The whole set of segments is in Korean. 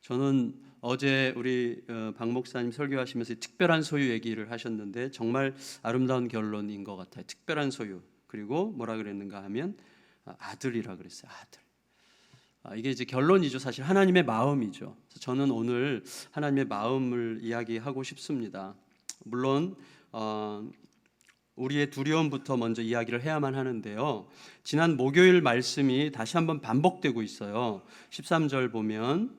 저는 어제 우리 박 목사님 설교하시면서 특별한 소유 얘기를 하셨는데 정말 아름다운 결론인 것 같아요. 특별한 소유. 그리고 뭐라 그랬는가 하면 아들이라 그랬어요. 아들. 이게 이제 결론이죠. 사실 하나님의 마음이죠. 저는 오늘 하나님의 마음을 이야기하고 싶습니다. 물론 우리의 두려움부터 먼저 이야기를 해야만 하는데요. 지난 목요일 말씀이 다시 한번 반복되고 있어요. 13절 보면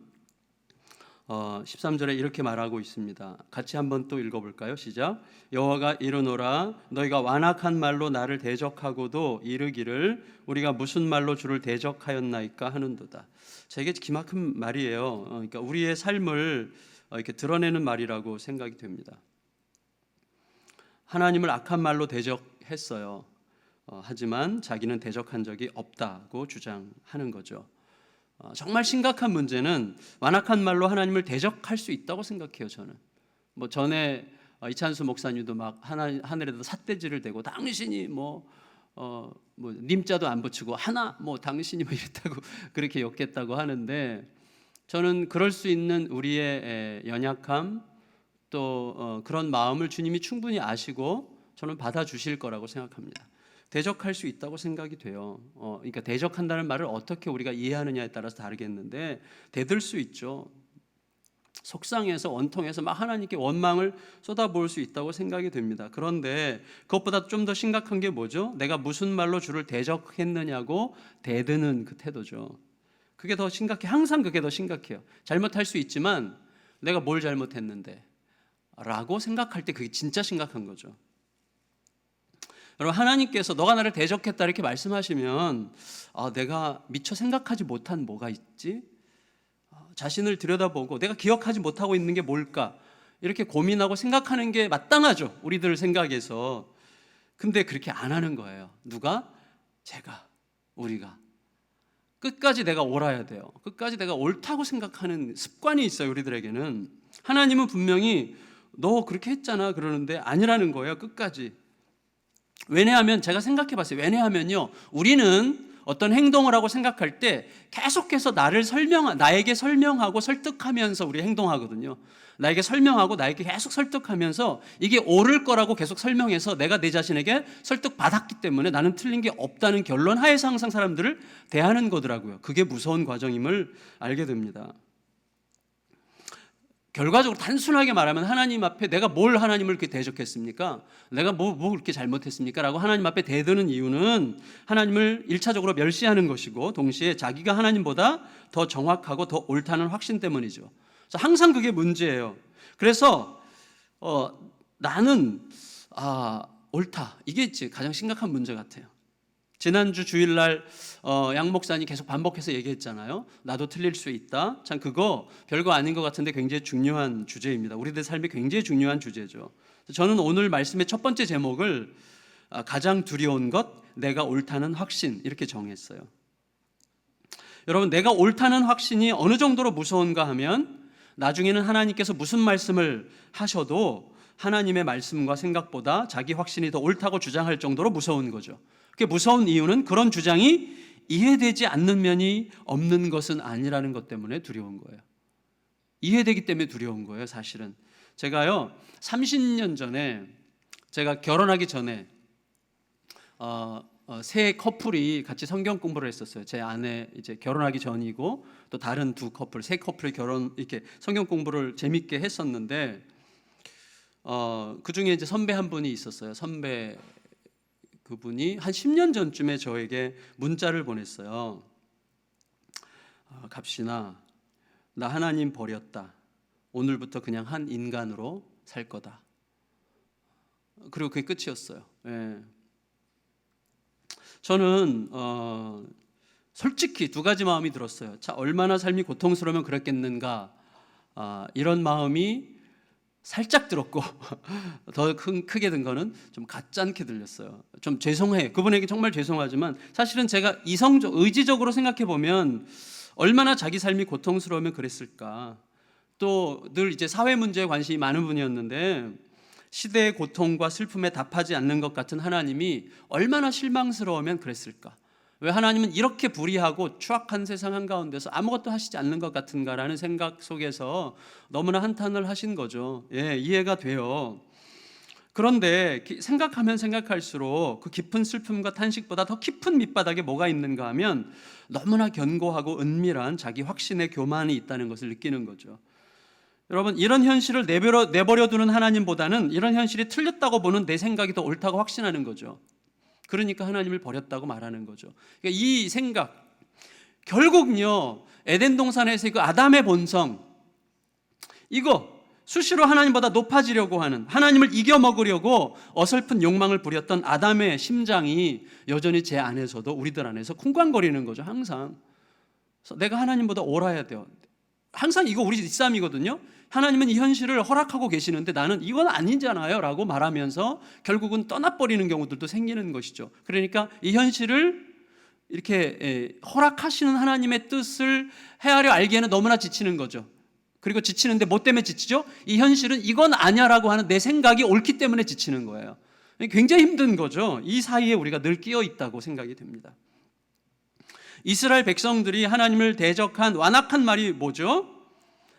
13절에 이렇게 말하고 있습니다. 같이 한번 또 읽어볼까요? 시작. 여호와가 이르노라 너희가 완악한 말로 나를 대적하고도 이르기를 우리가 무슨 말로 주를 대적하였나이까 하는도다. 이게 기막힌 말이에요. 그러니까 우리의 삶을 이렇게 드러내는 말이라고 생각이 됩니다. 하나님을 악한 말로 대적했어요. 하지만 자기는 대적한 적이 없다고 주장하는 거죠. 정말 심각한 문제는 완악한 말로 하나님을 대적할 수 있다고 생각해요. 저는 전에 이찬수 목사님도 막 하늘에다 삿대질을 대고 당신이 님자도 안 붙이고 하나 당신이 이랬다고 그렇게 욕했다고 하는데, 저는 그럴 수 있는 우리의 연약함 또 그런 마음을 주님이 충분히 아시고 저는 받아주실 거라고 생각합니다. 대적할 수 있다고 생각이 돼요. 그러니까 대적한다는 말을 어떻게 우리가 이해하느냐에 따라서 다르겠는데 대들 수 있죠. 속상해서 원통해서 막 하나님께 원망을 쏟아부을 수 있다고 생각이 됩니다. 그런데 그것보다 좀 더 심각한 게 뭐죠? 내가 무슨 말로 주를 대적했느냐고 대드는 그 태도죠. 그게 더 심각해. 항상 그게 더 심각해요. 잘못할 수 있지만 내가 뭘 잘못했는데 라고 생각할 때 그게 진짜 심각한 거죠. 여러분, 하나님께서 너가 나를 대적했다 이렇게 말씀하시면 내가 미처 생각하지 못한 뭐가 있지? 자신을 들여다보고 내가 기억하지 못하고 있는 게 뭘까? 이렇게 고민하고 생각하는 게 마땅하죠. 우리들 생각에서. 근데 그렇게 안 하는 거예요. 누가? 제가, 우리가. 끝까지 내가 옳아야 돼요. 끝까지 내가 옳다고 생각하는 습관이 있어요. 우리들에게는. 하나님은 분명히 너 그렇게 했잖아 그러는데 아니라는 거예요. 끝까지. 왜냐하면 제가 생각해 봤어요. 왜냐하면요, 우리는 어떤 행동을 하고 생각할 때 계속해서 나에게 설명하고 설득하면서 우리 행동하거든요. 나에게 설명하고 나에게 계속 설득하면서 이게 옳을 거라고 계속 설명해서 내가 내 자신에게 설득받았기 때문에 나는 틀린 게 없다는 결론 하에서 항상 사람들을 대하는 거더라고요. 그게 무서운 과정임을 알게 됩니다. 결과적으로 단순하게 말하면 하나님 앞에 내가 뭘 하나님을 그렇게 대적했습니까? 내가 뭐 그렇게 잘못했습니까? 라고 하나님 앞에 대드는 이유는 하나님을 1차적으로 멸시하는 것이고 동시에 자기가 하나님보다 더 정확하고 더 옳다는 확신 때문이죠. 그래서 항상 그게 문제예요. 그래서 나는 옳다. 이게 가장 심각한 문제 같아요. 지난주 주일날 양 목사님 계속 반복해서 얘기했잖아요. 나도 틀릴 수 있다. 참 그거 별거 아닌 것 같은데 굉장히 중요한 주제입니다. 우리들 삶이 굉장히 중요한 주제죠. 저는 오늘 말씀의 첫 번째 제목을 가장 두려운 것, 내가 옳다는 확신 이렇게 정했어요. 여러분, 내가 옳다는 확신이 어느 정도로 무서운가 하면 나중에는 하나님께서 무슨 말씀을 하셔도 하나님의 말씀과 생각보다 자기 확신이 더 옳다고 주장할 정도로 무서운 거죠. 그게 무서운 이유는 그런 주장이 이해되지 않는 면이 없는 것은 아니라는 것 때문에 두려운 거예요. 이해되기 때문에 두려운 거예요. 사실은 제가요 30년 전에 제가 결혼하기 전에 세 커플이 같이 성경 공부를 했었어요. 제 아내 이제 결혼하기 전이고 또 다른 세 커플이 이렇게 성경 공부를 재밌게 했었는데 그 중에 이제 선배 한 분이 있었어요. 그분이 한 10년 전쯤에 저에게 문자를 보냈어요. 갑신아, 나 하나님 버렸다. 오늘부터 그냥 한 인간으로 살 거다. 그리고 그게 끝이었어요. 예. 저는 솔직히 두 가지 마음이 들었어요. 얼마나 삶이 고통스러우면 그랬겠는가, 이런 마음이 살짝 들었고 더 크게 든 거는 좀 가짜않게 들렸어요. 좀 죄송해요. 그분에게 정말 죄송하지만 사실은 제가 의지적으로 생각해 보면 얼마나 자기 삶이 고통스러우면 그랬을까. 또 늘 이제 사회 문제에 관심이 많은 분이었는데 시대의 고통과 슬픔에 답하지 않는 것 같은 하나님이 얼마나 실망스러우면 그랬을까. 왜 하나님은 이렇게 불의하고 추악한 세상 한가운데서 아무것도 하시지 않는 것 같은가라는 생각 속에서 너무나 한탄을 하신 거죠. 예, 이해가 돼요. 그런데 생각하면 생각할수록 그 깊은 슬픔과 탄식보다 더 깊은 밑바닥에 뭐가 있는가 하면 너무나 견고하고 은밀한 자기 확신의 교만이 있다는 것을 느끼는 거죠. 여러분, 이런 현실을 내버려 두는 하나님보다는 이런 현실이 틀렸다고 보는 내 생각이 더 옳다고 확신하는 거죠. 그러니까 하나님을 버렸다고 말하는 거죠. 그러니까 이 생각, 결국요 에덴 동산에서 그 아담의 본성, 이거 수시로 하나님보다 높아지려고 하는, 하나님을 이겨먹으려고 어설픈 욕망을 부렸던 아담의 심장이 여전히 제 안에서도, 우리들 안에서 쿵쾅거리는 거죠. 항상 그래서 내가 하나님보다 옳아야 돼요. 항상 이거 우리 싸움이거든요. 하나님은 이 현실을 허락하고 계시는데 나는 이건 아니잖아요 라고 말하면서 결국은 떠나버리는 경우들도 생기는 것이죠. 그러니까 이 현실을 이렇게 허락하시는 하나님의 뜻을 헤아려 알기에는 너무나 지치는 거죠. 그리고 지치는데 뭐 때문에 지치죠? 이 현실은 이건 아니야라고 하는 내 생각이 옳기 때문에 지치는 거예요. 굉장히 힘든 거죠. 이 사이에 우리가 늘 끼어 있다고 생각이 됩니다. 이스라엘 백성들이 하나님을 대적한 완악한 말이 뭐죠?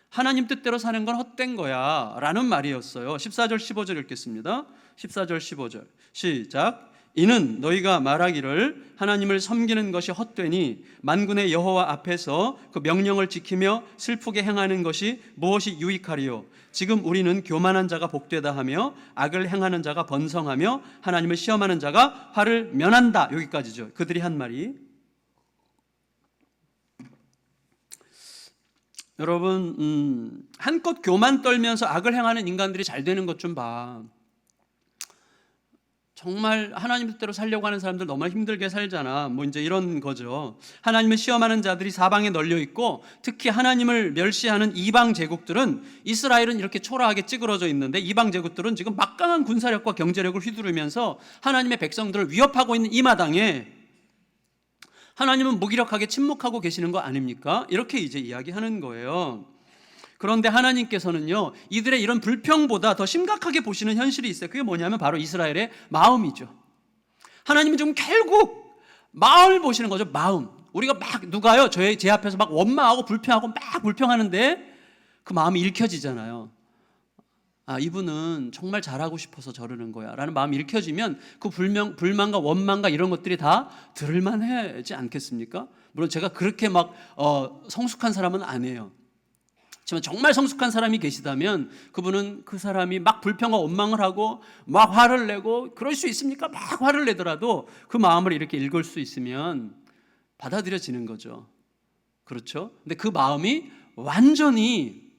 하나님 뜻대로 사는 건 헛된 거야 라는 말이었어요. 14절 15절 읽겠습니다. 14절 15절 시작. 이는 너희가 말하기를 하나님을 섬기는 것이 헛되니 만군의 여호와 앞에서 그 명령을 지키며 슬프게 행하는 것이 무엇이 유익하리요. 지금 우리는 교만한 자가 복되다 하며 악을 행하는 자가 번성하며 하나님을 시험하는 자가 화를 면한다. 여기까지죠. 그들이 한 말이. 여러분, 한껏 교만 떨면서 악을 행하는 인간들이 잘 되는 것 좀 봐. 정말 하나님 뜻대로 살려고 하는 사람들 너무 힘들게 살잖아. 뭐 이제 이런 거죠. 하나님을 시험하는 자들이 사방에 널려 있고, 특히 하나님을 멸시하는 이방 제국들은, 이스라엘은 이렇게 초라하게 찌그러져 있는데 이방 제국들은 지금 막강한 군사력과 경제력을 휘두르면서 하나님의 백성들을 위협하고 있는 이 마당에 하나님은 무기력하게 침묵하고 계시는 거 아닙니까? 이렇게 이제 이야기하는 거예요. 그런데 하나님께서는요, 이들의 이런 불평보다 더 심각하게 보시는 현실이 있어요. 그게 뭐냐면 바로 이스라엘의 마음이죠. 하나님은 지금 결국 마음을 보시는 거죠. 마음. 우리가 막 누가요 제 앞에서 막 원망하고 불평하고 막 불평하는데 그 마음이 읽혀지잖아요. 아, 이분은 정말 잘하고 싶어서 저러는 거야 라는 마음이 읽혀지면 그 불만과 원망과 이런 것들이 다 들을만하지 않겠습니까? 물론 제가 그렇게 막 성숙한 사람은 아니에요. 하지만 정말 성숙한 사람이 계시다면 그분은 그 사람이 막 불평과 원망을 하고 막 화를 내고, 그럴 수 있습니까? 막 화를 내더라도 그 마음을 이렇게 읽을 수 있으면 받아들여지는 거죠. 그렇죠? 근데 그 마음이 완전히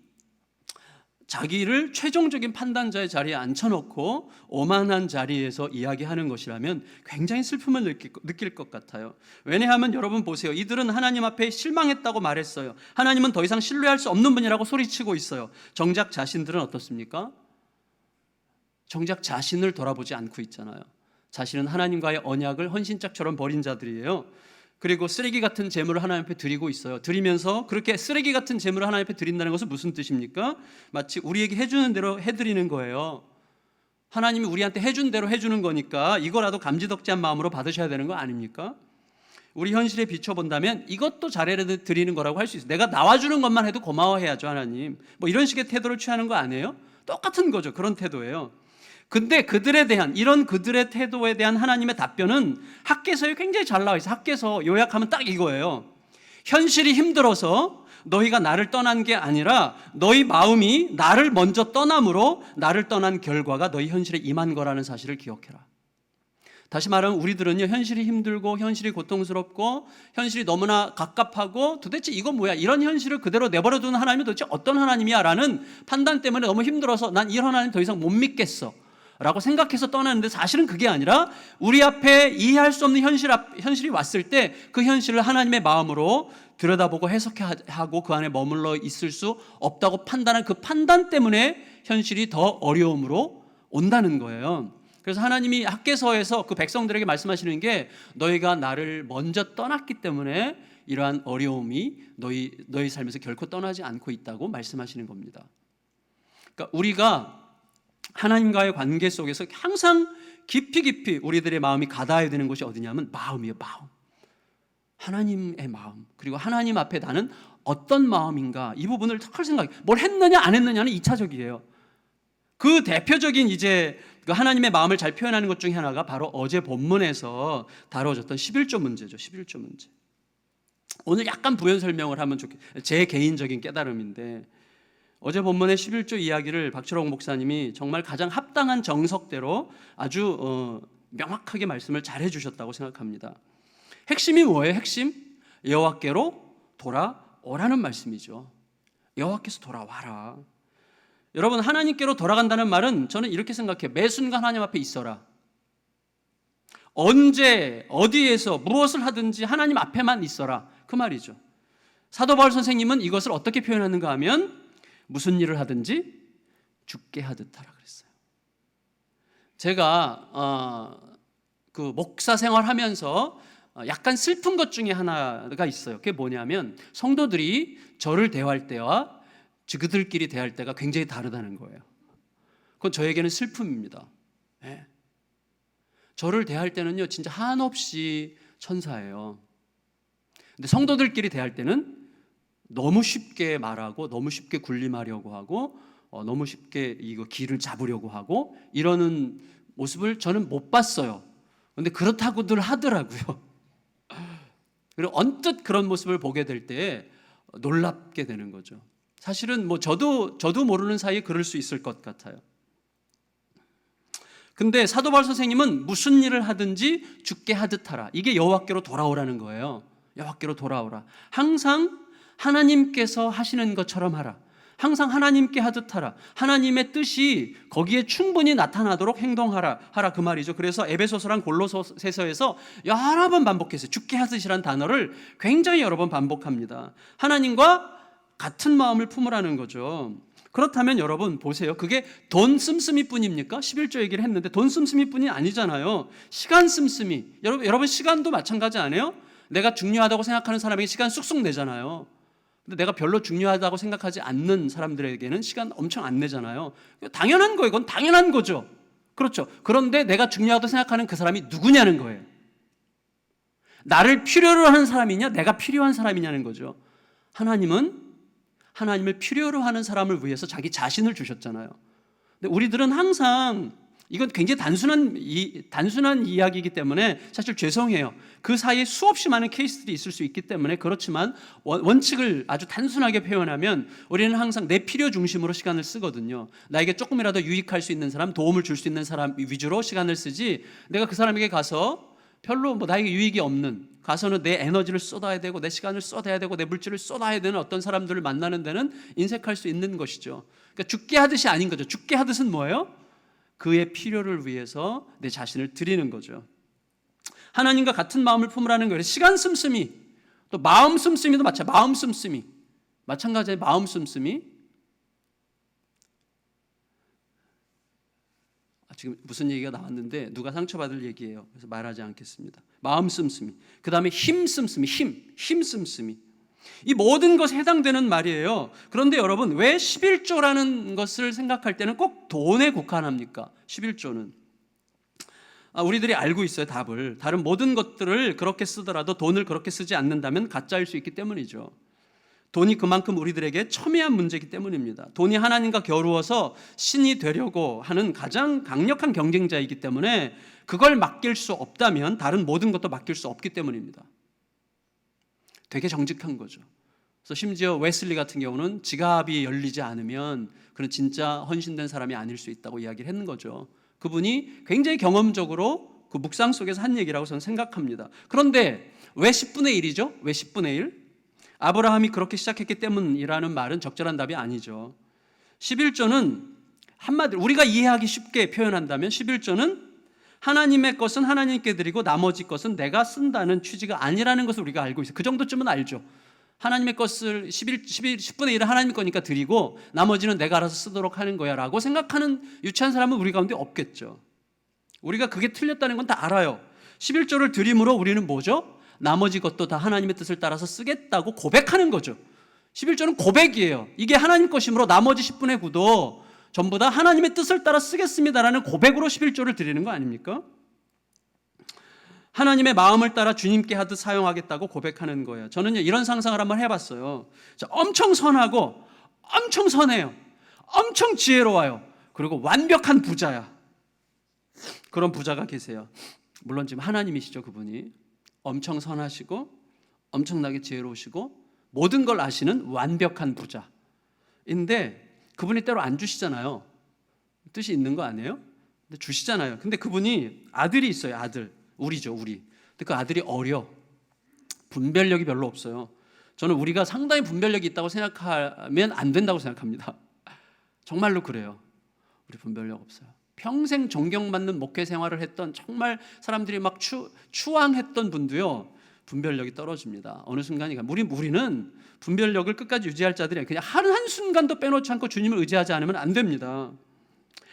자기를 최종적인 판단자의 자리에 앉혀놓고 오만한 자리에서 이야기하는 것이라면 굉장히 슬픔을 느낄 것 같아요. 왜냐하면 여러분 보세요. 이들은 하나님 앞에 실망했다고 말했어요. 하나님은 더 이상 신뢰할 수 없는 분이라고 소리치고 있어요. 정작 자신들은 어떻습니까? 정작 자신을 돌아보지 않고 있잖아요. 자신은 하나님과의 언약을 헌신짝처럼 버린 자들이에요. 그리고 쓰레기 같은 제물을 하나님 앞에 드리고 있어요. 드리면서 그렇게 쓰레기 같은 제물을 하나님 앞에 드린다는 것은 무슨 뜻입니까? 마치 우리에게 해주는 대로 해드리는 거예요. 하나님이 우리한테 해준 대로 해주는 거니까 이거라도 감지덕지한 마음으로 받으셔야 되는 거 아닙니까? 우리 현실에 비춰본다면 이것도 잘해 드리는 거라고 할 수 있어요. 내가 나와주는 것만 해도 고마워해야죠, 하나님. 뭐 이런 식의 태도를 취하는 거 아니에요? 똑같은 거죠. 그런 태도예요. 근데 그들의 태도에 대한 하나님의 답변은 학개서에 굉장히 잘 나와 있어요. 학개서 요약하면 딱 이거예요. 현실이 힘들어서 너희가 나를 떠난 게 아니라 너희 마음이 나를 먼저 떠남으로 나를 떠난 결과가 너희 현실에 임한 거라는 사실을 기억해라. 다시 말하면 우리들은요, 현실이 힘들고 현실이 고통스럽고 현실이 너무나 갑갑하고 도대체 이건 뭐야, 이런 현실을 그대로 내버려두는 하나님이 도대체 어떤 하나님이야 라는 판단 때문에 너무 힘들어서 난 이 하나님 더 이상 못 믿겠어 라고 생각해서 떠나는데, 사실은 그게 아니라 우리 앞에 이해할 수 없는 현실이 왔을 때 그 현실을 하나님의 마음으로 들여다보고 해석하고 그 안에 머물러 있을 수 없다고 판단한 그 판단 때문에 현실이 더 어려움으로 온다는 거예요. 그래서 하나님이 학개서에서 그 백성들에게 말씀하시는 게, 너희가 나를 먼저 떠났기 때문에 이러한 어려움이 너희 삶에서 결코 떠나지 않고 있다고 말씀하시는 겁니다. 그러니까 우리가 하나님과의 관계 속에서 항상 깊이 우리들의 마음이 가닿아야 되는 곳이 어디냐면 마음이에요. 마음. 하나님의 마음, 그리고 하나님 앞에 나는 어떤 마음인가, 이 부분을 할 생각. 뭘 했느냐 안 했느냐는 2차적이에요. 그 대표적인 이제 그 하나님의 마음을 잘 표현하는 것 중에 하나가 바로 어제 본문에서 다뤄졌던 11조 문제죠. 11조 문제. 오늘 약간 부연 설명을 하면 좋겠어요. 제 개인적인 깨달음인데, 어제 본문의 11조 이야기를 박철홍 목사님이 정말 가장 합당한 정석대로 아주 명확하게 말씀을 잘 해주셨다고 생각합니다. 핵심이 뭐예요? 핵심? 여호와께로 돌아오라는 말씀이죠. 여호와께서 돌아와라. 여러분, 하나님께로 돌아간다는 말은 저는 이렇게 생각해요. 매 순간 하나님 앞에 있어라. 언제 어디에서 무엇을 하든지 하나님 앞에만 있어라, 그 말이죠. 사도 바울 선생님은 이것을 어떻게 표현하는가 하면 무슨 일을 하든지 죽게 하듯 하라 그랬어요. 제가 그 목사 생활하면서 약간 슬픈 것 중에 하나가 있어요. 그게 뭐냐면 성도들이 저를 대할 때와 그들끼리 대할 때가 굉장히 다르다는 거예요. 그건 저에게는 슬픔입니다. 네. 저를 대할 때는요, 진짜 한없이 천사예요. 근데 성도들끼리 대할 때는 너무 쉽게 말하고 너무 쉽게 군림하려고 하고 너무 쉽게 이거 길을 잡으려고 하고 이러는 모습을 저는 못 봤어요. 근데 그렇다고들 하더라고요. 그리고 언뜻 그런 모습을 보게 될 때 놀랍게 되는 거죠. 사실은 뭐 저도 모르는 사이에 그럴 수 있을 것 같아요. 근데 사도 바울 선생님은 무슨 일을 하든지 죽게 하듯 하라. 이게 여호와께로 돌아오라는 거예요. 여호와께로 돌아오라. 항상 하나님께서 하시는 것처럼 하라. 항상 하나님께 하듯 하라. 하나님의 뜻이 거기에 충분히 나타나도록 행동하라. 그 말이죠. 그래서 에베소서랑 골로새서에서 여러 번 반복했어요. 죽게 하듯이란 단어를 굉장히 여러 번 반복합니다. 하나님과 같은 마음을 품으라는 거죠. 그렇다면 여러분 보세요. 그게 돈 씀씀이 뿐입니까? 11조 얘기를 했는데 돈 씀씀이 뿐이 아니잖아요. 시간 씀씀이. 여러분 시간도 마찬가지 아니에요? 내가 중요하다고 생각하는 사람에게 시간 쑥쑥 내잖아요. 근데 내가 별로 중요하다고 생각하지 않는 사람들에게는 시간 엄청 안 내잖아요. 당연한 거예요. 이건 당연한 거죠. 그렇죠. 그런데 내가 중요하다고 생각하는 그 사람이 누구냐는 거예요. 나를 필요로 하는 사람이냐, 내가 필요한 사람이냐는 거죠. 하나님은 하나님을 필요로 하는 사람을 위해서 자기 자신을 주셨잖아요. 근데 우리들은 항상 이건 굉장히 단순한 이야기이기 때문에 사실 죄송해요. 그 사이에 수없이 많은 케이스들이 있을 수 있기 때문에 그렇지만 원칙을 아주 단순하게 표현하면 우리는 항상 내 필요 중심으로 시간을 쓰거든요. 나에게 조금이라도 유익할 수 있는 사람, 도움을 줄 수 있는 사람 위주로 시간을 쓰지, 내가 그 사람에게 가서 별로 나에게 유익이 없는, 가서는 내 에너지를 쏟아야 되고 내 시간을 쏟아야 되고 내 물질을 쏟아야 되는 어떤 사람들을 만나는 데는 인색할 수 있는 것이죠. 그러니까 죽게 하듯이 아닌 거죠. 죽게 하듯은 뭐예요? 그의 필요를 위해서 내 자신을 드리는 거죠. 하나님과 같은 마음을 품으라는 거예요. 시간 씀씀이, 또 마음 씀씀이도 마찬가지예요. 마음 씀씀이 마찬가지예요. 마음 씀씀이. 지금 무슨 얘기가 나왔는데 누가 상처받을 얘기예요. 그래서 말하지 않겠습니다. 마음 씀씀이. 그 다음에 힘 씀씀이. 힘 씀씀이. 이 모든 것에 해당되는 말이에요. 그런데 여러분, 왜 11조라는 것을 생각할 때는 꼭 돈에 국한합니까? 11조는 우리들이 알고 있어요. 답을. 다른 모든 것들을 그렇게 쓰더라도 돈을 그렇게 쓰지 않는다면 가짜일 수 있기 때문이죠. 돈이 그만큼 우리들에게 첨예한 문제이기 때문입니다. 돈이 하나님과 겨루어서 신이 되려고 하는 가장 강력한 경쟁자이기 때문에 그걸 맡길 수 없다면 다른 모든 것도 맡길 수 없기 때문입니다. 되게 정직한 거죠. 그래서 심지어 웨슬리 같은 경우는 지갑이 열리지 않으면 그는 진짜 헌신된 사람이 아닐 수 있다고 이야기를 했는 거죠. 그분이 굉장히 경험적으로 그 묵상 속에서 한 얘기라고 저는 생각합니다. 그런데 왜 10분의 1이죠? 왜 10분의 1? 아브라함이 그렇게 시작했기 때문이라는 말은 적절한 답이 아니죠. 11조는 한마디로 우리가 이해하기 쉽게 표현한다면 11조는 하나님의 것은 하나님께 드리고 나머지 것은 내가 쓴다는 취지가 아니라는 것을 우리가 알고 있어요. 그 정도쯤은 알죠. 하나님의 것을 10분의 1은 하나님의 거니까 드리고 나머지는 내가 알아서 쓰도록 하는 거야 라고 생각하는 유치한 사람은 우리 가운데 없겠죠. 우리가 그게 틀렸다는 건 다 알아요. 11조를 드림으로 우리는 뭐죠? 나머지 것도 다 하나님의 뜻을 따라서 쓰겠다고 고백하는 거죠. 11조는 고백이에요. 이게 하나님 것이므로 나머지 10분의 9도 전부 다 하나님의 뜻을 따라 쓰겠습니다라는 고백으로 11조를 드리는 거 아닙니까? 하나님의 마음을 따라 주님께 하듯 사용하겠다고 고백하는 거예요. 저는요, 이런 상상을 한번 해봤어요. 엄청 선하고 엄청 선해요. 엄청 지혜로워요. 그리고 완벽한 부자야. 그런 부자가 계세요. 물론 지금 하나님이시죠, 그분이. 엄청 선하시고 엄청나게 지혜로우시고 모든 걸 아시는 완벽한 부자인데 그분이 때로 안 주시잖아요. 뜻이 있는 거 아니에요? 근데 주시잖아요. 근데 그분이 아들이 있어요. 아들. 우리죠, 우리. 근데 그 아들이 어려. 분별력이 별로 없어요. 저는 우리가 상당히 분별력이 있다고 생각하면 안 된다고 생각합니다. 정말로 그래요. 우리 분별력 없어요. 평생 존경받는 목회 생활을 했던 정말 사람들이 막 추앙했던 분도요, 분별력이 떨어집니다. 어느 순간이가 우리는 분별력을 끝까지 유지할 자들이 그냥 한순간도 빼놓지 않고 주님을 의지하지 않으면 안 됩니다.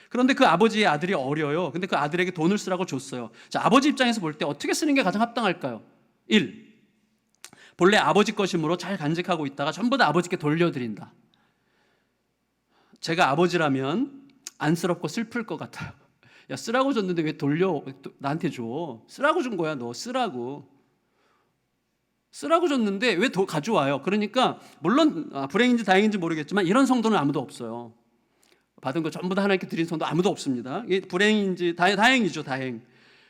그런데 그 아버지의 아들이 어려요. 근데 그 아들에게 돈을 쓰라고 줬어요. 자, 아버지 입장에서 볼 때 어떻게 쓰는 게 가장 합당할까요? 1. 본래 아버지 것이므로 잘 간직하고 있다가 전부 다 아버지께 돌려드린다. 제가 아버지라면 안쓰럽고 슬플 것 같아요. 야, 쓰라고 줬는데 왜 나한테 줘? 쓰라고 준 거야, 너 쓰라고. 쓰라고 줬는데 왜 가져와요? 그러니까 물론 불행인지 다행인지 모르겠지만 이런 성도는 아무도 없어요. 받은 거 전부 다 하나님께 드린 성도 아무도 없습니다. 이게 불행인지 다행이죠, 다행.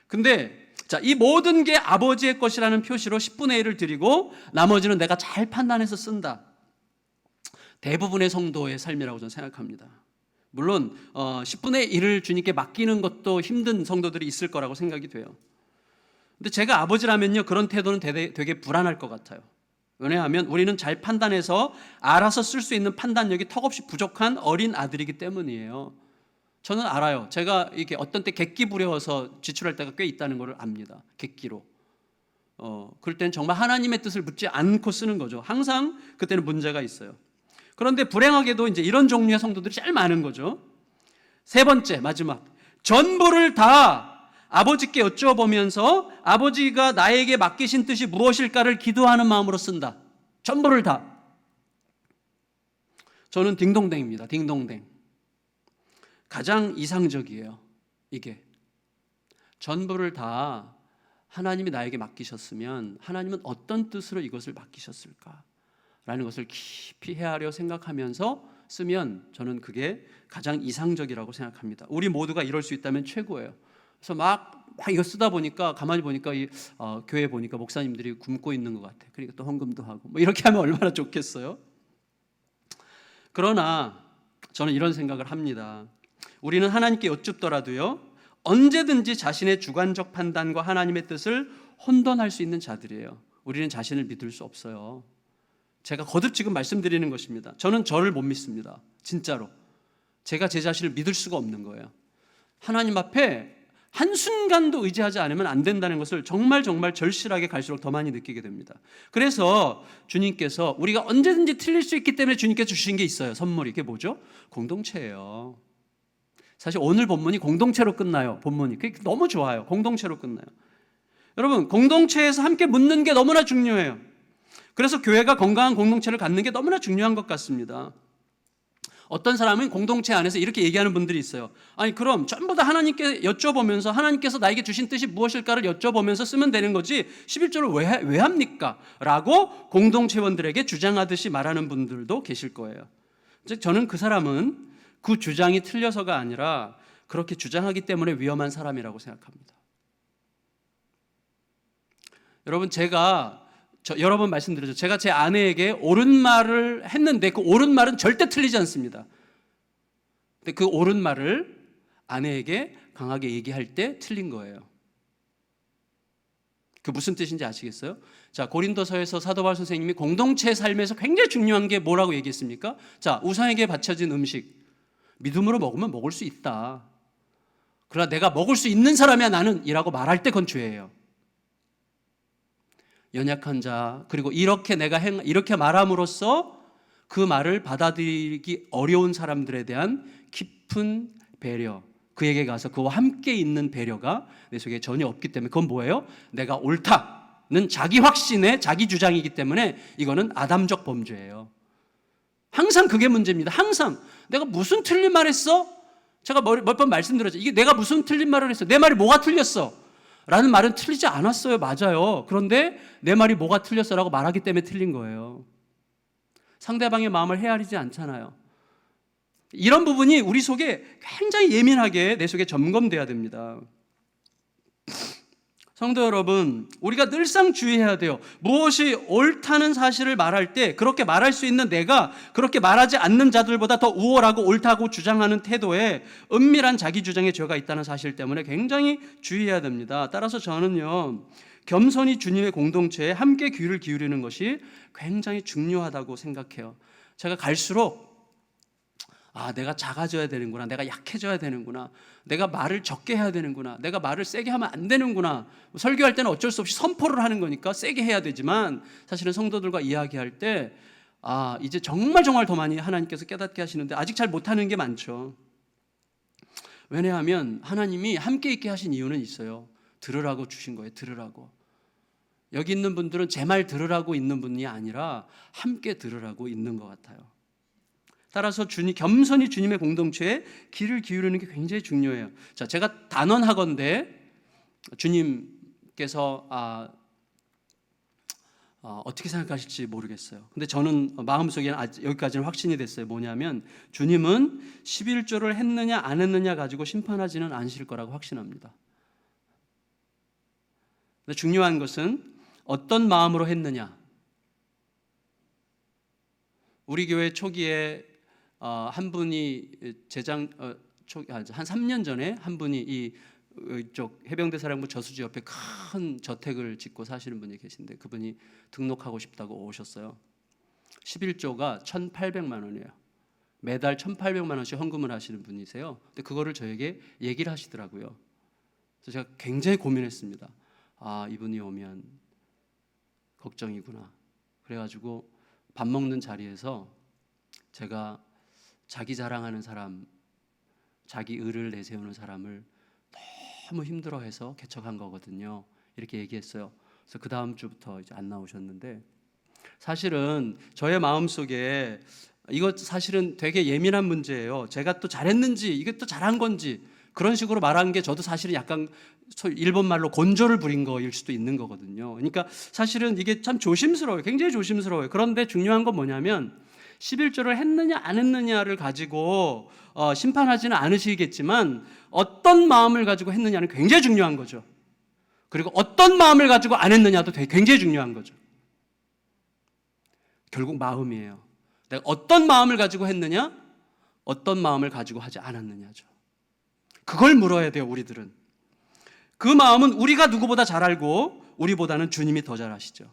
근데 자, 이 모든 게 아버지의 것이라는 표시로 10분의 1을 드리고 나머지는 내가 잘 판단해서 쓴다. 대부분의 성도의 삶이라고 저는 생각합니다. 물론 10분의 1을 주님께 맡기는 것도 힘든 성도들이 있을 거라고 생각이 돼요. 근데 제가 아버지라면요, 그런 태도는 되게 불안할 것 같아요. 왜냐하면 우리는 잘 판단해서 알아서 쓸 수 있는 판단력이 턱없이 부족한 어린 아들이기 때문이에요. 저는 알아요. 제가 이게 어떤 때 객기 부려워서 지출할 때가 꽤 있다는 걸 압니다. 객기로. 그럴 땐 정말 하나님의 뜻을 묻지 않고 쓰는 거죠. 항상 그때는 문제가 있어요. 그런데 불행하게도 이제 이런 종류의 성도들이 제일 많은 거죠. 세 번째, 마지막. 전부를 다 아버지께 여쭤보면서 아버지가 나에게 맡기신 뜻이 무엇일까를 기도하는 마음으로 쓴다. 전부를 다. 저는 딩동댕입니다. 딩동댕. 가장 이상적이에요. 이게. 전부를 다 하나님이 나에게 맡기셨으면 하나님은 어떤 뜻으로 이것을 맡기셨을까? 라는 것을 깊이 헤아려 생각하면서 쓰면 저는 그게 가장 이상적이라고 생각합니다. 우리 모두가 이럴 수 있다면 최고예요. 그래서 막 이거 쓰다 보니까 가만히 보니까 교회 보니까 목사님들이 굶고 있는 것 같아. 그러니까 또 헌금도 하고 뭐 이렇게 하면 얼마나 좋겠어요. 그러나 저는 이런 생각을 합니다. 우리는 하나님께 여쭙더라도요, 언제든지 자신의 주관적 판단과 하나님의 뜻을 혼돈할 수 있는 자들이에요. 우리는 자신을 믿을 수 없어요. 제가 거듭 지금 말씀드리는 것입니다. 저는 저를 못 믿습니다. 진짜로. 제가 제 자신을 믿을 수가 없는 거예요. 하나님 앞에 한순간도 의지하지 않으면 안 된다는 것을 정말 절실하게 갈수록 더 많이 느끼게 됩니다. 그래서 주님께서 우리가 언제든지 틀릴 수 있기 때문에 주님께서 주신 게 있어요. 선물이. 이게 뭐죠? 공동체예요. 사실 오늘 본문이 공동체로 끝나요. 본문이. 그게 너무 좋아요. 공동체로 끝나요. 여러분, 공동체에서 함께 묻는 게 너무나 중요해요. 그래서 교회가 건강한 공동체를 갖는 게 너무나 중요한 것 같습니다. 어떤 사람은 공동체 안에서 이렇게 얘기하는 분들이 있어요. 아니, 그럼 전부 다 하나님께 여쭤보면서 하나님께서 나에게 주신 뜻이 무엇일까를 여쭤보면서 쓰면 되는 거지 11조를 왜 합니까? 라고 공동체원들에게 주장하듯이 말하는 분들도 계실 거예요. 즉 저는 그 사람은 그 주장이 틀려서가 아니라 그렇게 주장하기 때문에 위험한 사람이라고 생각합니다. 여러분, 여러 번 말씀드렸죠. 제가 제 아내에게 옳은 말을 했는데 그 옳은 말은 절대 틀리지 않습니다. 근데 그 옳은 말을 아내에게 강하게 얘기할 때 틀린 거예요. 그 무슨 뜻인지 아시겠어요? 자, 고린도서에서 사도 바울 선생님이 공동체 삶에서 굉장히 중요한 게 뭐라고 얘기했습니까? 자, 우상에게 바쳐진 음식 믿음으로 먹으면 먹을 수 있다. 그러나 내가 먹을 수 있는 사람이야 나는 이라고 말할 때 그건 죄예요. 연약한 자, 그리고 이렇게 이렇게 말함으로써 그 말을 받아들이기 어려운 사람들에 대한 깊은 배려, 그에게 가서 그와 함께 있는 배려가 내 속에 전혀 없기 때문에 그건 뭐예요? 내가 옳다는 자기 확신의 자기 주장이기 때문에 이거는 아담적 범죄예요. 항상 그게 문제입니다. 항상 내가 무슨 틀린 말 했어? 제가 몇 번 말씀드렸죠. 이게 내가 무슨 틀린 말을 했어? 내 말이 뭐가 틀렸어? 라는 말은 틀리지 않았어요. 맞아요. 그런데 내 말이 뭐가 틀렸어라고 말하기 때문에 틀린 거예요. 상대방의 마음을 헤아리지 않잖아요. 이런 부분이 우리 속에 굉장히 예민하게 내 속에 점검돼야 됩니다. 성도 여러분, 우리가 늘상 주의해야 돼요. 무엇이 옳다는 사실을 말할 때 그렇게 말할 수 있는 내가 그렇게 말하지 않는 자들보다 더 우월하고 옳다고 주장하는 태도에 은밀한 자기 주장의 죄가 있다는 사실 때문에 굉장히 주의해야 됩니다. 따라서 저는요, 겸손히 주님의 공동체에 함께 귀를 기울이는 것이 굉장히 중요하다고 생각해요. 제가 갈수록 내가 작아져야 되는구나, 내가 약해져야 되는구나, 내가 말을 적게 해야 되는구나, 내가 말을 세게 하면 안 되는구나. 설교할 때는 어쩔 수 없이 선포를 하는 거니까 세게 해야 되지만, 사실은 성도들과 이야기할 때 이제 정말 더 많이 하나님께서 깨닫게 하시는데 아직 잘 못하는 게 많죠. 왜냐하면 하나님이 함께 있게 하신 이유는 있어요. 들으라고 주신 거예요. 들으라고. 여기 있는 분들은 제 말 들으라고 있는 분이 아니라 함께 들으라고 있는 것 같아요. 따라서 겸손히 주님의 공동체에 귀를 기울이는 게 굉장히 중요해요. 자, 제가 단언하건대 주님께서 어떻게 생각하실지 모르겠어요. 근데 저는 마음속에는 여기까지는 확신이 됐어요. 뭐냐면 주님은 11조를 했느냐 안 했느냐 가지고 심판하지는 않으실 거라고 확신합니다. 근데 중요한 것은 어떤 마음으로 했느냐. 우리 교회 초기에 한 분이 한 3년 전에 한 분이 이쪽 해병대 사령부 저수지 옆에 큰 저택을 짓고 사시는 분이 계신데 그분이 등록하고 싶다고 오셨어요. 11조가 1,800만 원이에요. 매달 1,800만 원씩 헌금을 하시는 분이세요. 근데 그거를 저에게 얘기를 하시더라고요. 그래서 제가 굉장히 고민했습니다. 이분이 오면 걱정이구나. 그래가지고 밥 먹는 자리에서 제가 자기 자랑하는 사람, 자기 의를 내세우는 사람을 너무 힘들어해서 개척한 거거든요. 이렇게 얘기했어요. 그래서 그 다음 주부터 이제 안 나오셨는데, 사실은 저의 마음속에 이거 사실은 되게 예민한 문제예요. 제가 또 잘했는지 이게 또 잘한 건지 그런 식으로 말한 게 저도 사실은 약간 일본 말로 곤조를 부린 거일 수도 있는 거거든요. 그러니까 사실은 이게 참 조심스러워요. 굉장히 조심스러워요. 그런데 중요한 건 뭐냐면 11조를 했느냐 안 했느냐를 가지고 심판하지는 않으시겠지만 어떤 마음을 가지고 했느냐는 굉장히 중요한 거죠. 그리고 어떤 마음을 가지고 안 했느냐도 굉장히 중요한 거죠. 결국 마음이에요. 내가 어떤 마음을 가지고 했느냐, 어떤 마음을 가지고 하지 않았느냐죠. 그걸 물어야 돼요, 우리들은. 그 마음은 우리가 누구보다 잘 알고 우리보다는 주님이 더 잘 아시죠.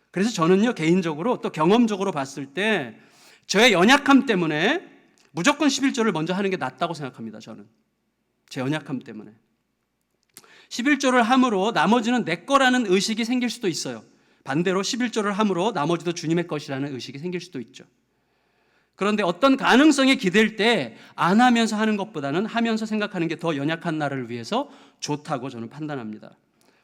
그래서 저는요, 개인적으로 또 경험적으로 봤을 때 저의 연약함 때문에 무조건 11조를 먼저 하는 게 낫다고 생각합니다. 저는 제 연약함 때문에 11조를 함으로 나머지는 내 거라는 의식이 생길 수도 있어요. 반대로 11조를 함으로 나머지도 주님의 것이라는 의식이 생길 수도 있죠. 그런데 어떤 가능성에 기댈 때 안 하면서 하는 것보다는 하면서 생각하는 게 더 연약한 나를 위해서 좋다고 저는 판단합니다.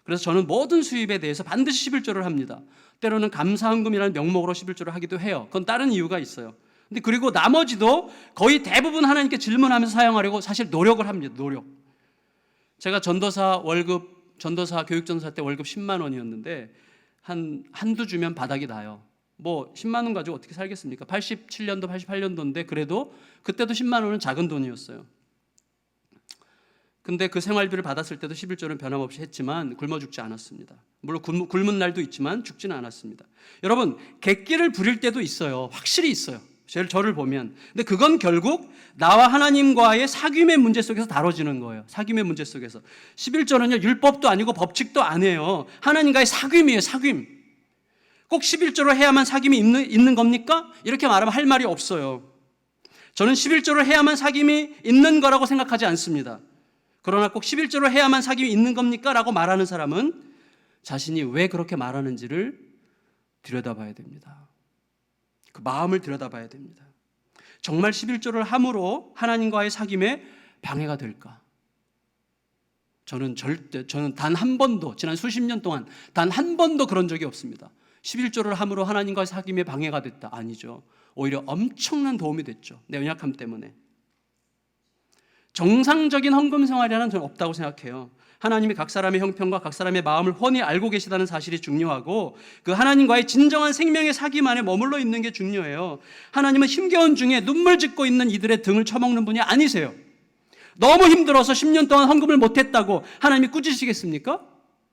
그래서 저는 모든 수입에 대해서 반드시 11조를 합니다. 때로는 감사헌금이라는 명목으로 11조를 하기도 해요. 그건 다른 이유가 있어요. 근데 그리고 나머지도 거의 대부분 하나님께 질문하면서 사용하려고 사실 노력을 합니다. 노력. 제가 전도사 교육전도사 때 월급 10만 원이었는데 한두 주면 바닥이 나요. 10만 원 가지고 어떻게 살겠습니까? 87년도, 88년도인데 그래도 그때도 10만 원은 작은 돈이었어요. 근데 그 생활비를 받았을 때도 11조는 변함없이 했지만 굶어 죽지 않았습니다. 물론 굶은 날도 있지만 죽지는 않았습니다. 여러분, 객기를 부릴 때도 있어요. 확실히 있어요. 저를 보면. 근데 그건 결국 나와 하나님과의 사귐의 문제 속에서 다뤄지는 거예요. 사귐의 문제 속에서. 11조는요, 율법도 아니고 법칙도 아니에요. 하나님과의 사귐이에요. 사귐. 꼭 11조를 해야만 사귐이 있는 겁니까? 이렇게 말하면 할 말이 없어요. 저는 11조를 해야만 사귐이 있는 거라고 생각하지 않습니다. 그러나 꼭 11조를 해야만 사귐이 있는 겁니까? 라고 말하는 사람은 자신이 왜 그렇게 말하는지를 들여다봐야 됩니다. 그 마음을 들여다봐야 됩니다. 정말 11조를 함으로 하나님과의 사귐에 방해가 될까? 저는 단 한 번도, 지난 수십 년 동안 단 한 번도 그런 적이 없습니다. 11조를 함으로 하나님과의 사귐에 방해가 됐다. 아니죠. 오히려 엄청난 도움이 됐죠. 내 연약함 때문에. 정상적인 헌금 생활이라는 저는 없다고 생각해요. 하나님이 각 사람의 형편과 각 사람의 마음을 훤히 알고 계시다는 사실이 중요하고 그 하나님과의 진정한 생명의 사귐 안에 머물러 있는 게 중요해요. 하나님은 힘겨운 중에 눈물 짓고 있는 이들의 등을 쳐먹는 분이 아니세요. 너무 힘들어서 10년 동안 헌금을 못했다고 하나님이 꾸짖으시겠습니까?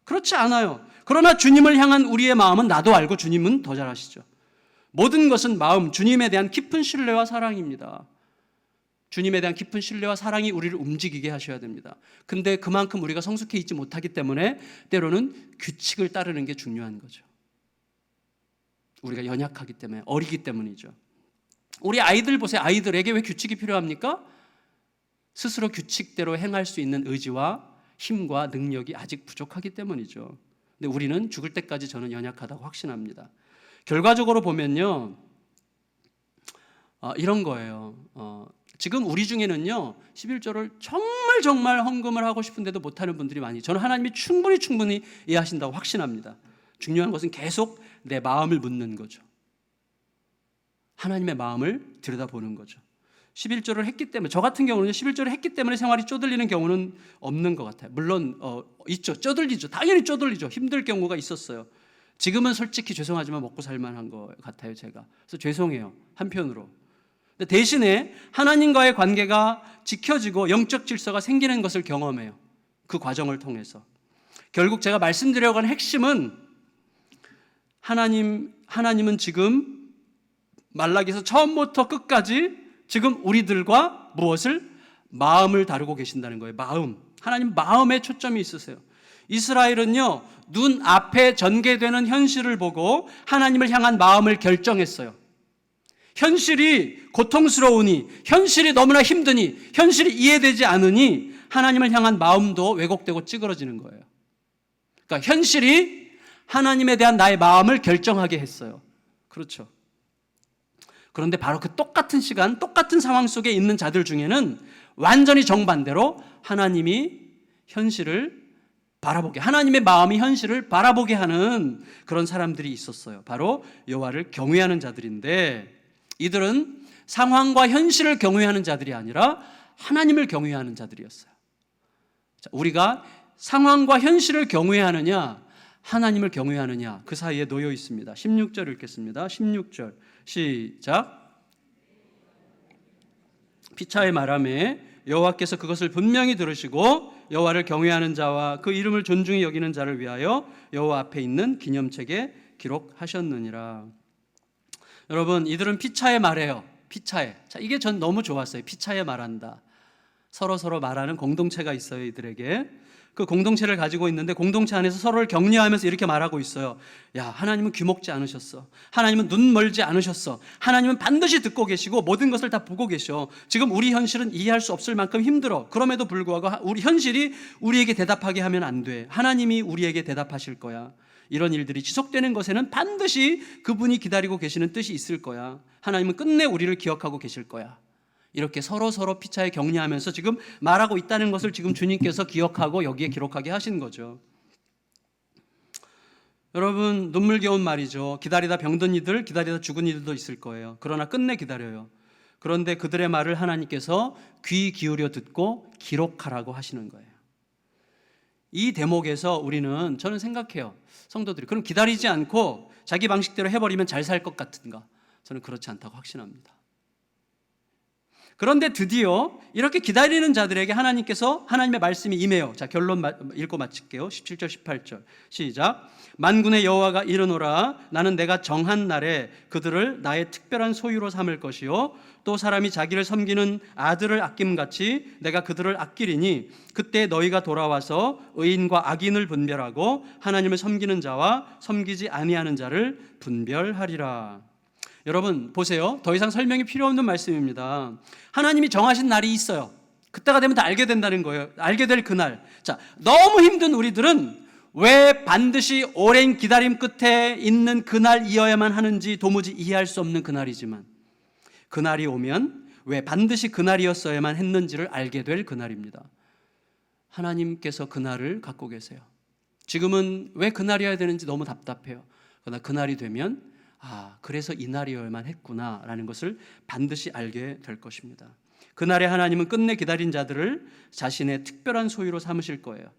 그렇지 않아요. 그러나 주님을 향한 우리의 마음은 나도 알고 주님은 더 잘 아시죠. 모든 것은 마음, 주님에 대한 깊은 신뢰와 사랑입니다. 주님에 대한 깊은 신뢰와 사랑이 우리를 움직이게 하셔야 됩니다. 근데 그만큼 우리가 성숙해 있지 못하기 때문에 때로는 규칙을 따르는 게 중요한 거죠. 우리가 연약하기 때문에, 어리기 때문이죠. 우리 아이들 보세요. 아이들에게 왜 규칙이 필요합니까? 스스로 규칙대로 행할 수 있는 의지와 힘과 능력이 아직 부족하기 때문이죠. 근데 우리는 죽을 때까지 저는 연약하다고 확신합니다. 결과적으로 보면요, 이런 거예요. 지금 우리 중에는요 11조를 정말 헌금을 하고 싶은데도 못하는 분들이 많이, 저는 하나님이 충분히 이해하신다고 확신합니다. 중요한 것은 계속 내 마음을 묻는 거죠. 하나님의 마음을 들여다보는 거죠. 11조를 했기 때문에, 저 같은 경우는 11조를 했기 때문에 생활이 쪼들리는 경우는 없는 것 같아요. 물론 있죠. 쪼들리죠. 당연히 쪼들리죠. 힘들 경우가 있었어요. 지금은 솔직히 죄송하지만 먹고 살만한 것 같아요, 제가. 그래서 죄송해요, 한편으로. 대신에 하나님과의 관계가 지켜지고 영적 질서가 생기는 것을 경험해요. 그 과정을 통해서. 결국 제가 말씀드려고 하는 핵심은 하나님은 지금 말라기에서 처음부터 끝까지 지금 우리들과 무엇을? 마음을 다루고 계신다는 거예요. 마음. 하나님 마음에 초점이 있으세요. 이스라엘은요, 눈앞에 전개되는 현실을 보고 하나님을 향한 마음을 결정했어요. 현실이 고통스러우니, 현실이 너무나 힘드니, 현실이 이해되지 않으니 하나님을 향한 마음도 왜곡되고 찌그러지는 거예요. 그러니까 현실이 하나님에 대한 나의 마음을 결정하게 했어요. 그렇죠. 그런데 바로 그 똑같은 시간, 똑같은 상황 속에 있는 자들 중에는 완전히 정반대로 하나님이 현실을 바라보게, 하나님의 마음이 현실을 바라보게 하는 그런 사람들이 있었어요. 바로 여호와를 경외하는 자들인데, 이들은 상황과 현실을 경외하는 자들이 아니라 하나님을 경외하는 자들이었어요. 자, 우리가 상황과 현실을 경외하느냐, 하나님을 경외하느냐, 그 사이에 놓여 있습니다. 16절 읽겠습니다. 16절 시작. 피차의 말하매 여호와께서 그것을 분명히 들으시고 여호와를 경외하는 자와 그 이름을 존중히 여기는 자를 위하여 여호와 앞에 있는 기념책에 기록하셨느니라. 여러분, 이들은 피차에 말해요. 피차에. 자, 이게 전 너무 좋았어요. 피차에 말한다. 서로 말하는 공동체가 있어요, 이들에게. 그 공동체를 가지고 있는데 공동체 안에서 서로를 격려하면서 이렇게 말하고 있어요. 야, 하나님은 귀먹지 않으셨어. 하나님은 눈 멀지 않으셨어. 하나님은 반드시 듣고 계시고 모든 것을 다 보고 계셔. 지금 우리 현실은 이해할 수 없을 만큼 힘들어. 그럼에도 불구하고 우리 현실이 우리에게 대답하게 하면 안 돼. 하나님이 우리에게 대답하실 거야. 이런 일들이 지속되는 것에는 반드시 그분이 기다리고 계시는 뜻이 있을 거야. 하나님은 끝내 우리를 기억하고 계실 거야. 이렇게 서로 피차에 격려하면서 지금 말하고 있다는 것을 지금 주님께서 기억하고 여기에 기록하게 하신 거죠. 여러분, 눈물겨운 말이죠. 기다리다 병든 이들, 기다리다 죽은 이들도 있을 거예요. 그러나 끝내 기다려요. 그런데 그들의 말을 하나님께서 귀 기울여 듣고 기록하라고 하시는 거예요. 이 대목에서 우리는, 저는 생각해요, 성도들이 그럼 기다리지 않고 자기 방식대로 해버리면 잘 살 것 같은가? 저는 그렇지 않다고 확신합니다. 그런데 드디어 이렇게 기다리는 자들에게 하나님께서 하나님의 말씀이 임해요. 자, 결론 읽고 마칠게요. 17절 18절 시작. 만군의 여호와가 이르노라. 나는 내가 정한 날에 그들을 나의 특별한 소유로 삼을 것이요 또 사람이 자기를 섬기는 아들을 아낌같이 내가 그들을 아끼리니 그때 너희가 돌아와서 의인과 악인을 분별하고 하나님을 섬기는 자와 섬기지 아니하는 자를 분별하리라. 여러분 보세요. 더 이상 설명이 필요 없는 말씀입니다. 하나님이 정하신 날이 있어요. 그때가 되면 다 알게 된다는 거예요. 알게 될 그날. 자, 너무 힘든 우리들은 왜 반드시 오랜 기다림 끝에 있는 그날이어야만 하는지 도무지 이해할 수 없는 그날이지만, 그날이 오면 왜 반드시 그날이었어야만 했는지를 알게 될 그날입니다. 하나님께서 그날을 갖고 계세요. 지금은 왜 그날이어야 되는지 너무 답답해요. 그러나 그날이 되면 그래서 이 날이어야만 했구나라는 것을 반드시 알게 될 것입니다. 그날에 하나님은 끝내 기다린 자들을 자신의 특별한 소유로 삼으실 거예요.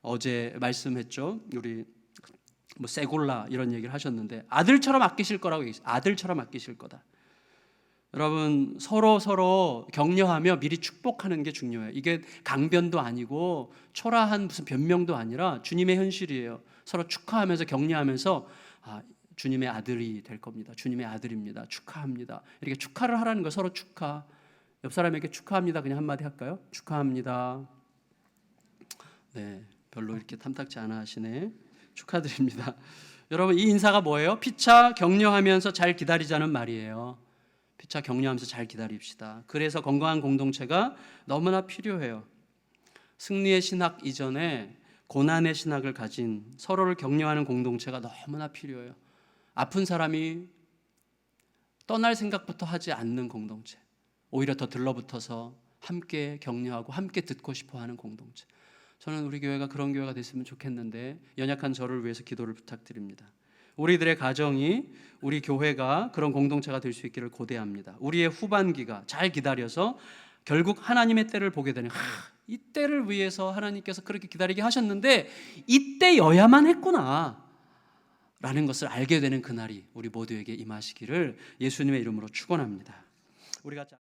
어제 말씀했죠. 우리 뭐 세골라 이런 얘기를 하셨는데 아들처럼 아끼실 거라고 얘기했어요. 아들처럼 아끼실 거다. 여러분 서로 격려하며 미리 축복하는 게 중요해요. 이게 강변도 아니고 초라한 무슨 변명도 아니라 주님의 현실이에요. 서로 축하하면서 격려하면서 주님의 아들이 될 겁니다. 주님의 아들입니다. 축하합니다. 이렇게 축하를 하라는 거. 서로 축하. 옆 사람에게 축하합니다. 그냥 한마디 할까요? 축하합니다. 네, 별로 이렇게 탐탁지 않아 하시네. 축하드립니다. 여러분 이 인사가 뭐예요? 피차 격려하면서 잘 기다리자는 말이에요. 피차 격려하면서 잘 기다립시다. 그래서 건강한 공동체가 너무나 필요해요. 승리의 신학 이전에 고난의 신학을 가진 서로를 격려하는 공동체가 너무나 필요해요. 아픈 사람이 떠날 생각부터 하지 않는 공동체, 오히려 더 들러붙어서 함께 격려하고 함께 듣고 싶어하는 공동체. 저는 우리 교회가 그런 교회가 됐으면 좋겠는데 연약한 저를 위해서 기도를 부탁드립니다. 우리들의 가정이, 우리 교회가 그런 공동체가 될 수 있기를 고대합니다. 우리의 후반기가 잘 기다려서 결국 하나님의 때를 보게 되는, 이 때를 위해서 하나님께서 그렇게 기다리게 하셨는데 이때여야만 했구나 라는 것을 알게 되는 그날이 우리 모두에게 임하시기를 예수님의 이름으로 축원합니다. 우리가